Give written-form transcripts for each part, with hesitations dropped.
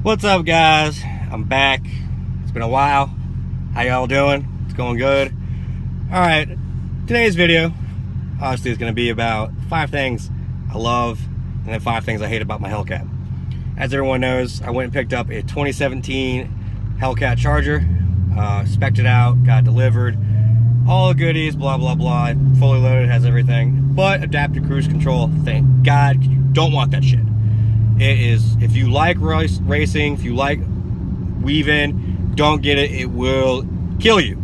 What's up, guys? I'm back. It's been a while. How y'all doing? It's going good. All right, today's video obviously is going to be about 5 things I love and then 5 things I hate about my Hellcat. As everyone knows, I went and picked up a 2017 Hellcat Charger, spec'd it out, got delivered, all the goodies, blah blah blah, fully loaded, has everything, but adaptive cruise control, thank God, you don't want that shit. It is, if you like racing, if you like weaving, don't get it. It will kill you.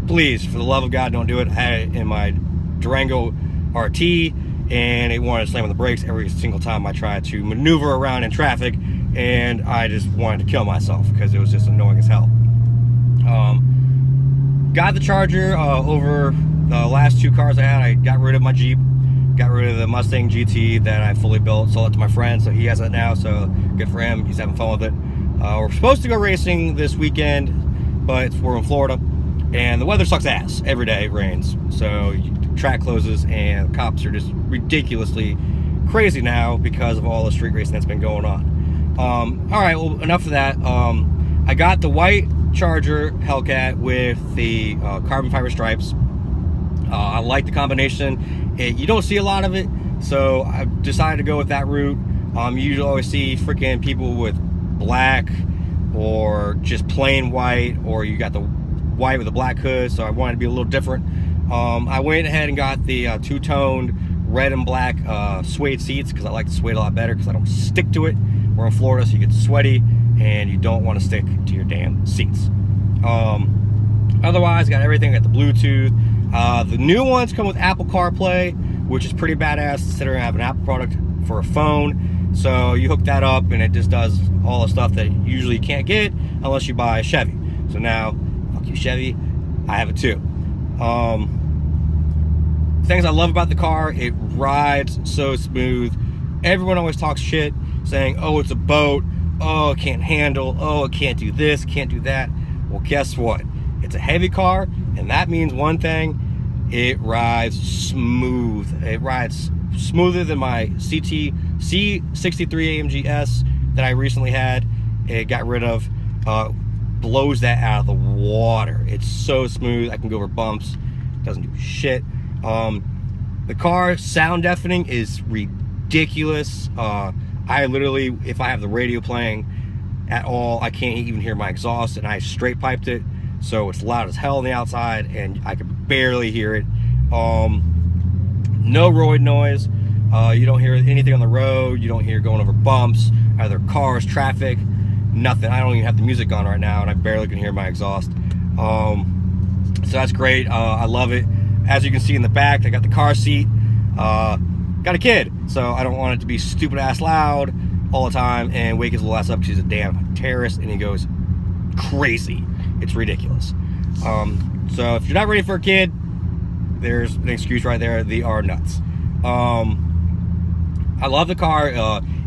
Please, for the love of God, don't do it. I had it in my Durango RT, and it wanted to slam on the brakes every single time I tried to maneuver around in traffic, and I just wanted to kill myself because it was just annoying as hell. Got the Charger over the last 2 cars I had. I got rid of my Jeep. Got rid of the Mustang GT that I fully built, sold it to my friend, so he has it now, so good for him. He's having fun with it. We're supposed to go racing this weekend, but we're in Florida, and the weather sucks ass. Every day it rains, so track closes, and cops are just ridiculously crazy now because of all the street racing that's been going on. All right, well, enough of that. I got the white Charger Hellcat with the carbon fiber stripes. I like the combination. You don't see a lot of it, so I decided to go with that route. You usually always see freaking people with black or just plain white, or you got the white with a black hood, so I wanted to be a little different. I went ahead and got the two-toned red and black suede seats because I like the suede a lot better because I don't stick to it. We're in Florida, so you get sweaty and you don't want to stick to your damn seats. Otherwise, got everything. Got the Bluetooth. The new ones come with Apple CarPlay, which is pretty badass considering I have an Apple product for a phone. So you hook that up and it just does all the stuff that you usually can't get unless you buy a Chevy. So now, fuck you Chevy, I have it too. Things I love about the car, it rides so smooth. Everyone always talks shit saying, oh, it's a boat, oh, it can't handle, oh, it can't do this, can't do that. Well, guess what? It's a heavy car, and that means one thing: it rides smooth. It rides smoother than my C63 AMG S that I recently had. It got rid of. Blows that out of the water. It's so smooth. I can go over bumps. Doesn't do shit. The car sound deafening is ridiculous. I literally, if I have the radio playing at all, I can't even hear my exhaust, and I straight piped it. So it's loud as hell on the outside, and I could barely hear it. No road noise. You don't hear anything on the road. You don't hear going over bumps, either cars, traffic, nothing. I don't even have the music on right now, and I barely can hear my exhaust. So that's great. I love it. As you can see in the back, I got the car seat. Got a kid, so I don't want it to be stupid ass loud all the time and wake his little ass up because he's a damn terrorist and he goes crazy. It's ridiculous. So if you're not ready for a kid, there's an excuse right there. They are nuts. I love the car.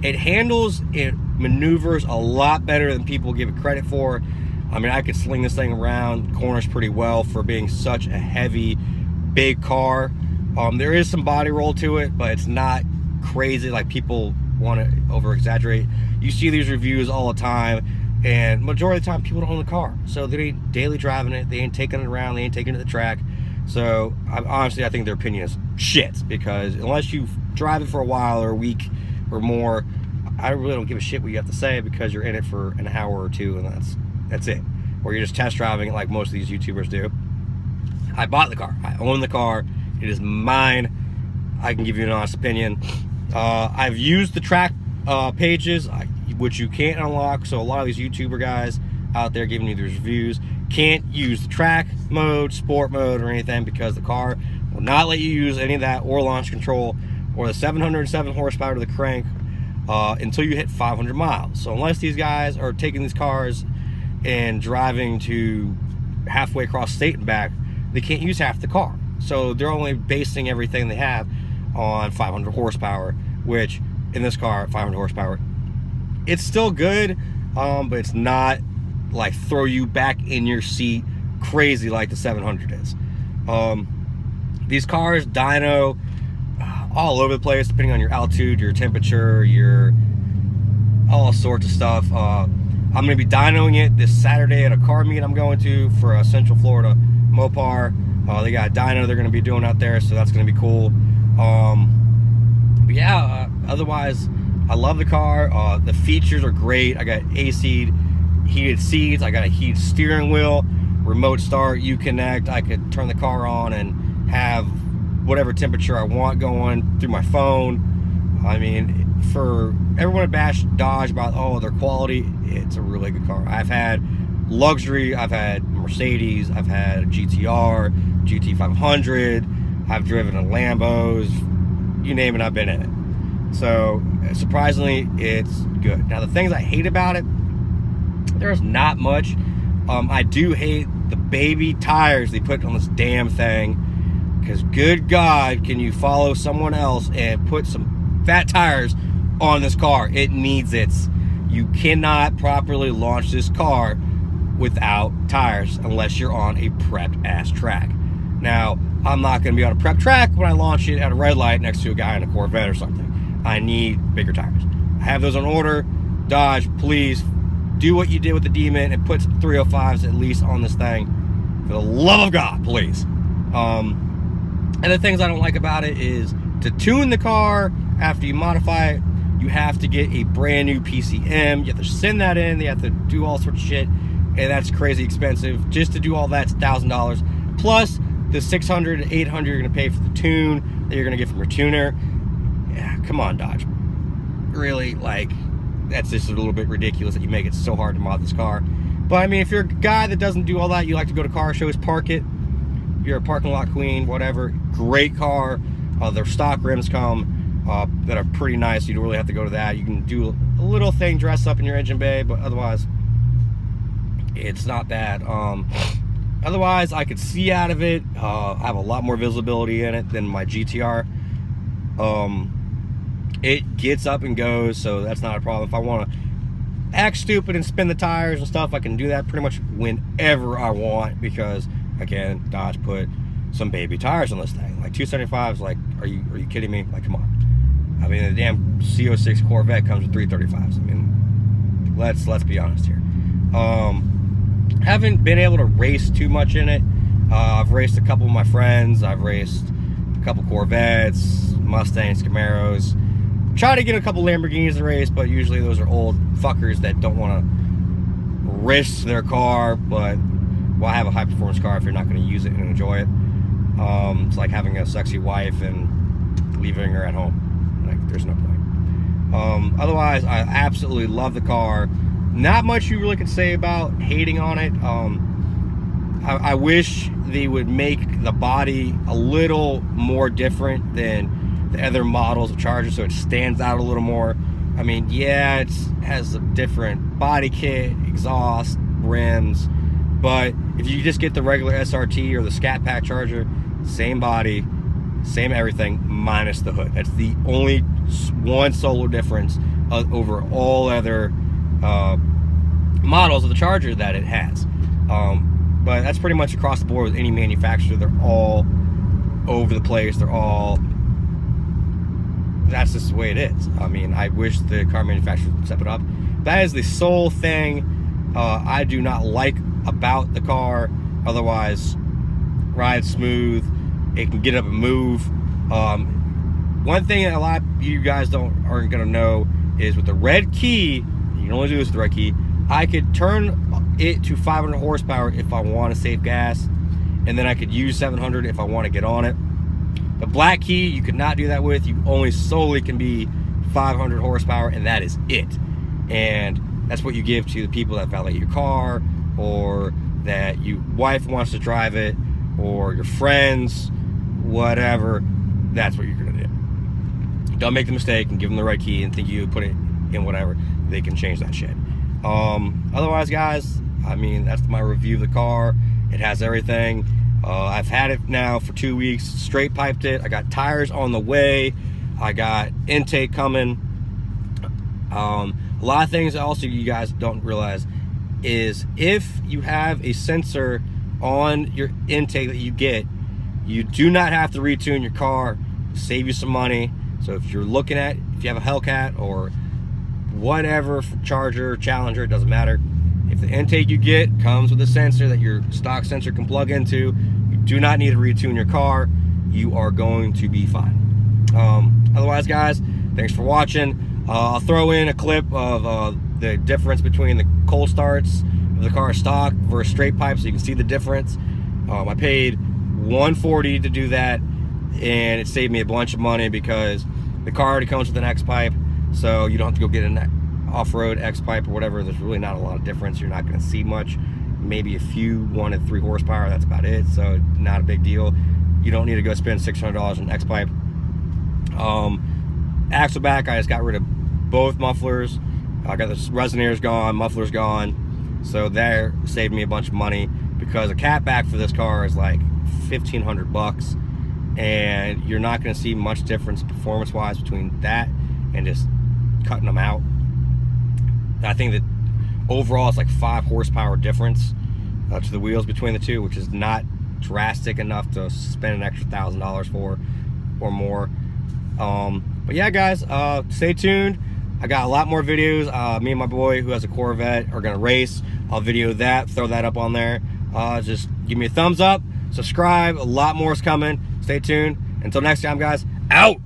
It handles, it maneuvers a lot better than people give it credit for. I mean, I could sling this thing around corners pretty well for being such a heavy, big car. There is some body roll to it, but it's not crazy like people want to over exaggerate. You see these reviews all the time, and majority of the time people don't own the car, so they ain't daily driving it, they ain't taking it around, they ain't taking it to the track. So honestly, I think their opinion is shit, because unless you drive it for a while or a week or more, I really don't give a shit what you have to say, because you're in it for an hour or two and that's it. Or you're just test driving it like most of these YouTubers do. I bought the car, I own the car, it is mine. I can give you an honest opinion. I've used the track pages, which you can't unlock, so a lot of these YouTuber guys out there giving you these reviews can't use the track mode, sport mode, or anything, because the car will not let you use any of that, or launch control, or the 707 horsepower to the crank until you hit 500 miles. So unless these guys are taking these cars and driving to halfway across state and back, they can't use half the car. So they're only basing everything they have on 500 horsepower, which in this car, 500 horsepower, it's still good, but it's not like throw you back in your seat crazy like the 700 is. These cars dyno all over the place depending on your altitude, your temperature, your all sorts of stuff. I'm going to be dynoing it this Saturday at a car meet I'm going to for Central Florida Mopar. They got a dyno they're going to be doing out there, so that's going to be cool. But yeah, otherwise, I love the car. The features are great. I got AC heated seats. I got a heated steering wheel, remote start, Uconnect. I could turn the car on and have whatever temperature I want going through my phone. I mean, for everyone to bash Dodge about, oh, their quality, it's a really good car. I've had luxury, I've had Mercedes, I've had a GTR, GT500, I've driven a Lambos, you name it, I've been in it. So surprisingly, it's good. Now the things I hate about it, there's not much. I do hate the baby tires they put on this damn thing, because good God, can you follow someone else and put some fat tires on this car? It needs it. You cannot properly launch this car without tires unless you're on a prepped ass track. Now, I'm not going to be on a prep track when I launch it at a red light next to a guy in a Corvette or something. I need bigger tires. I have those on order. Dodge, please do what you did with the Demon and put some 305s at least on this thing. For the love of God, please. And the things I don't like about it is to tune the car after you modify it, you have to get a brand new PCM. You have to send that in. You have to do all sorts of shit, and that's crazy expensive. Just to do all that's $1,000 plus the $600 to $800 you're gonna pay for the tune that you're gonna get from your tuner. Yeah, come on, Dodge. Really, like, that's just a little bit ridiculous that you make it so hard to mod this car. But I mean, if you're a guy that doesn't do all that, you like to go to car shows, park it. You're a parking lot queen, whatever. Great car. Their stock rims come that are pretty nice. You don't really have to go to that. You can do a little thing, dress up in your engine bay, but otherwise, it's not bad. Otherwise, I could see out of it. I have a lot more visibility in it than my GTR. It gets up and goes, so that's not a problem. If I want to act stupid and spin the tires and stuff, I can do that pretty much whenever I want, because again, Dodge put some baby tires on this thing. Like 275s, like, are you kidding me? Like, come on. I mean, the damn CO6 Corvette comes with 335s. I mean, let's be honest here. Haven't been able to race too much in it. I've raced a couple of my friends. I've raced a couple Corvettes, Mustangs, Camaros. Try to get a couple Lamborghinis to race, but usually those are old fuckers that don't want to risk their car. But why have a high performance car if you're not going to use it and enjoy it? It's like having a sexy wife and leaving her at home. Like, there's no point. Otherwise, I absolutely love the car. Not much you really could say about hating on it. I wish they would make the body a little more different than the other models of Charger, so it stands out a little more. I mean, yeah, it has a different body kit, exhaust, rims, but if you just get the regular SRT or the Scat Pack Charger, same body, same everything, minus the hood. That's the only one solo difference over all other models of the Charger that it has. But that's pretty much across the board with any manufacturer. They're all over the place. They're all, that's just the way it is. I mean, I wish the car manufacturers would step it up. That is the sole thing I do not like about the car. Otherwise, rides smooth. It can get up and move. One thing that a lot of you guys aren't gonna know is with the red key, you can only do this with the red key, I could turn it to 500 horsepower if I want to save gas, and then I could use 700 if I want to get on it. The black key you could not do that with. You only solely can be 500 horsepower, and that is it. And that's what you give to the people that valet your car, or that your wife wants to drive it, or your friends, whatever. That's what you're gonna do. Don't make the mistake and give them the right key and think you put it in whatever. They can change that shit. Otherwise, guys, I mean, that's my review of the car. It has everything. I've had it now for 2 weeks, straight piped it. I got tires on the way. I got intake coming. A lot of things also you guys don't realize is if you have a sensor on your intake that you get, you do not have to retune your car, save you some money. So if you're looking at, if you have a Hellcat or whatever, Charger, Challenger, it doesn't matter. If the intake you get comes with a sensor that your stock sensor can plug into, you do not need to retune your car. You are going to be fine. Otherwise, guys, thanks for watching. I'll throw in a clip of the difference between the cold starts of the car stock versus straight pipe, so you can see the difference. I paid $140 to do that, and it saved me a bunch of money because the car already comes with an X pipe, so you don't have to go get an off-road X pipe or whatever. There's really not a lot of difference. You're not going to see much, maybe a few 1 to 3 horsepower, that's about it, so not a big deal. You don't need to go spend $600 on an X pipe. Axle back, I just got rid of both mufflers. I got the resonators gone, mufflers gone, so that saved me a bunch of money because a cat back for this car is like $1,500, and you're not going to see much difference performance wise between that and just cutting them out. I think that overall it's like 5 horsepower difference to the wheels between the two, which is not drastic enough to spend an extra $1,000 for or more. But yeah, guys, stay tuned. I got a lot more videos. Me and my boy who has a Corvette are gonna race. I'll video that, throw that up on there. Just give me a thumbs up, subscribe. A lot more is coming. Stay tuned. Until next time, guys, out.